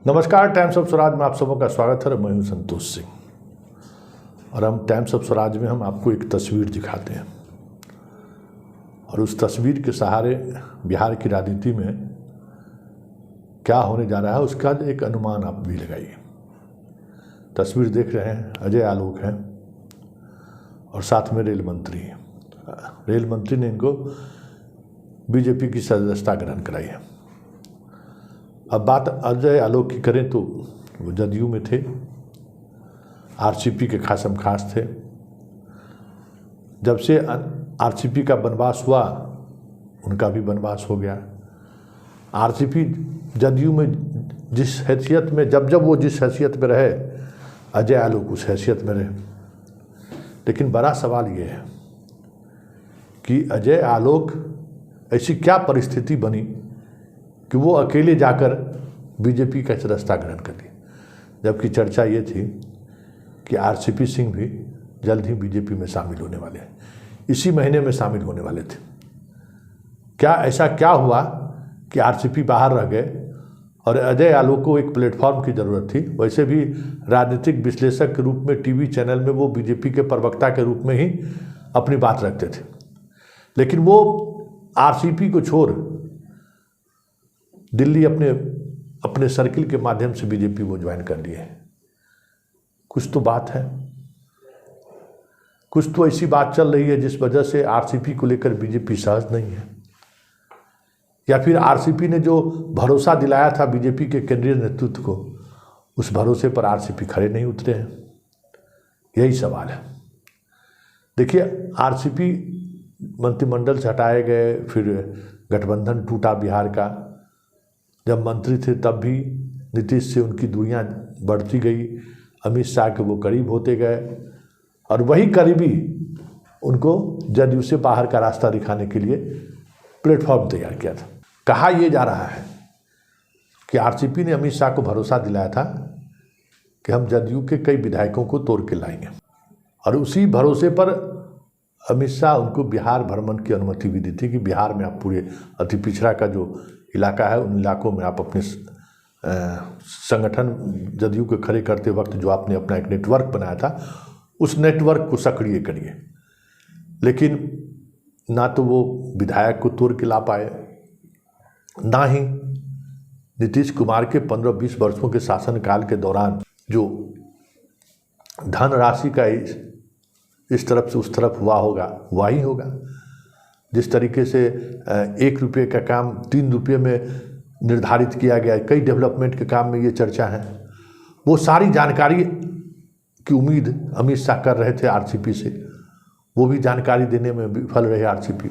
नमस्कार, times of Swaraj में आप सबों का स्वागत है। मैं हूं संतोष सिंह और हम टाइम्स ऑफ स्वराज में हम आपको एक तस्वीर दिखाते हैं और उस तस्वीर के सहारे बिहार की राजनीति में क्या होने जा रहा है उसका एक अनुमान आप भी लगाइए। तस्वीर देख रहे हैं, अजय आलोक हैं और साथ में रेल मंत्री हैं। रेल मंत्री ने इनको बीजेपी की सदस्यता ग्रहण कराई है। अब बात अजय आलोक की करें तो वो जदयू में थे, आरसीपी के खासम खास थे। जब से आरसीपी का वनवास हुआ उनका भी वनवास हो गया। आरसीपी जदयू में जिस हैसियत में जब वो जिस हैसियत में रहे, अजय आलोक उस हैसियत में रहे। लेकिन बड़ा सवाल ये है कि अजय आलोक ऐसी क्या परिस्थिति बनी कि वो अकेले जाकर बीजेपी का सदस्यता ग्रहण कर ली, जबकि चर्चा ये थी कि आरसीपी सिंह भी जल्द ही बीजेपी में शामिल होने वाले हैं, इसी महीने में शामिल होने वाले थे। ऐसा क्या हुआ कि आरसीपी बाहर रह गए और अजय आलोक को एक प्लेटफॉर्म की ज़रूरत थी। वैसे भी राजनीतिक विश्लेषक के रूप में टीवी चैनल में वो बीजेपी के प्रवक्ता के रूप में ही अपनी बात रखते थे, लेकिन वो आरसीपी को छोड़ दिल्ली अपने सर्किल के माध्यम से बीजेपी वो ज्वाइन कर लिए हैं। कुछ तो बात है, कुछ तो ऐसी बात चल रही है जिस वजह से आरसीपी को लेकर बीजेपी सहज नहीं है, या फिर आरसीपी ने जो भरोसा दिलाया था बीजेपी के केंद्रीय नेतृत्व को, उस भरोसे पर आरसीपी खड़े नहीं उतरे हैं। यही सवाल है। देखिए, आरसीपी मंत्रिमंडल से हटाए गए, फिर गठबंधन टूटा बिहार का। जब मंत्री थे तब भी नीतीश से उनकी दूरियां बढ़ती गई, अमित शाह के वो करीब होते गए और वही करीबी उनको जदयू से बाहर का रास्ता दिखाने के लिए प्लेटफॉर्म तैयार किया था। कहा यह जा रहा है कि आरसीपी ने अमित शाह को भरोसा दिलाया था कि हम जदयू के कई विधायकों को तोड़ के लाएंगे, और उसी भरोसे पर अमित शाह उनको बिहार भ्रमण की अनुमति भी दी थी कि बिहार में आप पूरे अति पिछड़ा का जो इलाका है उन इलाकों में आप अपने संगठन जदयू के खड़े करते वक्त जो आपने अपना एक नेटवर्क बनाया था, उस नेटवर्क को सक्रिय करिए। लेकिन ना तो वो विधायक को तोड़ के ला पाए, ना ही नीतीश कुमार के 15-20 वर्षों के शासनकाल के दौरान जो धनराशि का इस तरफ से उस तरफ हुआ होगा वही होगा। जिस तरीके से 1 रुपये का काम 3 रुपये में निर्धारित किया गया, कई डेवलपमेंट के काम में ये चर्चा है। वो सारी जानकारी की उम्मीद अमित शाह कर रहे थे आरसीपी से, वो भी जानकारी देने में विफल रहे आरसीपी,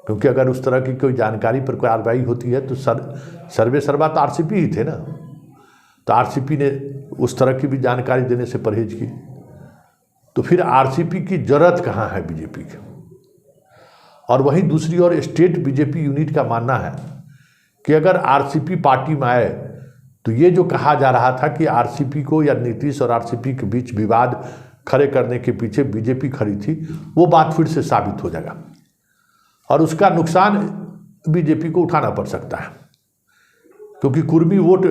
क्योंकि अगर उस तरह की कोई जानकारी पर कार्रवाई होती है तो सर्वे सर्वा तो आरसीपी ही थे ना। तो आरसीपी ने उस तरह की भी जानकारी देने से परहेज की। तो फिर आरसीपी की जरूरत कहाँ है बीजेपी की? और वहीं दूसरी ओर स्टेट बीजेपी यूनिट का मानना है कि अगर आरसीपी पार्टी में आए तो ये जो कहा जा रहा था कि आरसीपी को या नीतीश और आरसीपी के बीच विवाद खड़े करने के पीछे बीजेपी खड़ी थी, वो बात फिर से साबित हो जाएगा और उसका नुकसान बीजेपी को उठाना पड़ सकता है, क्योंकि कुर्मी वोट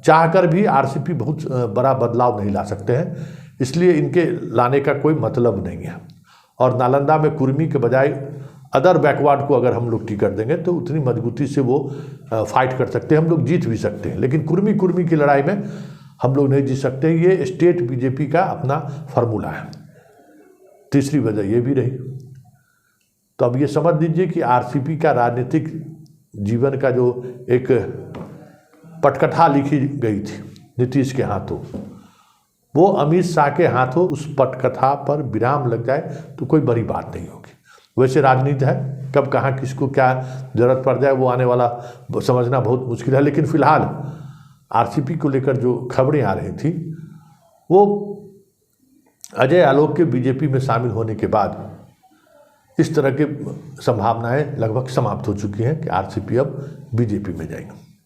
चाहकर भी आरसीपी बहुत बड़ा बदलाव नहीं ला सकते हैं, इसलिए इनके लाने का कोई मतलब नहीं है। और नालंदा में कुर्मी के बजाय अदर बैकवर्ड को अगर हम लोग टिकट देंगे तो उतनी मजबूती से वो फाइट कर सकते हैं, हम लोग जीत भी सकते हैं। लेकिन कुर्मी की लड़ाई में हम लोग नहीं जीत सकते। ये स्टेट बीजेपी का अपना फार्मूला है। तीसरी वजह ये भी रही। तो अब ये समझ लीजिए कि आरसीपी का राजनीतिक जीवन का जो एक पटकथा लिखी गई थी नीतीश के हाथों, वो अमित शाह के हाथों उस पटकथा पर विराम लग जाए तो कोई बड़ी बात नहीं होगी। वैसे राजनीति है, कब कहाँ किसको क्या जरूरत पड़ जाए वो आने वाला समझना बहुत मुश्किल है। लेकिन फिलहाल आरसीपी को लेकर जो खबरें आ रही थी, वो अजय आलोक के बीजेपी में शामिल होने के बाद इस तरह की संभावनाएं लगभग समाप्त हो चुकी हैं कि आरसीपी अब बीजेपी में जाएंगे।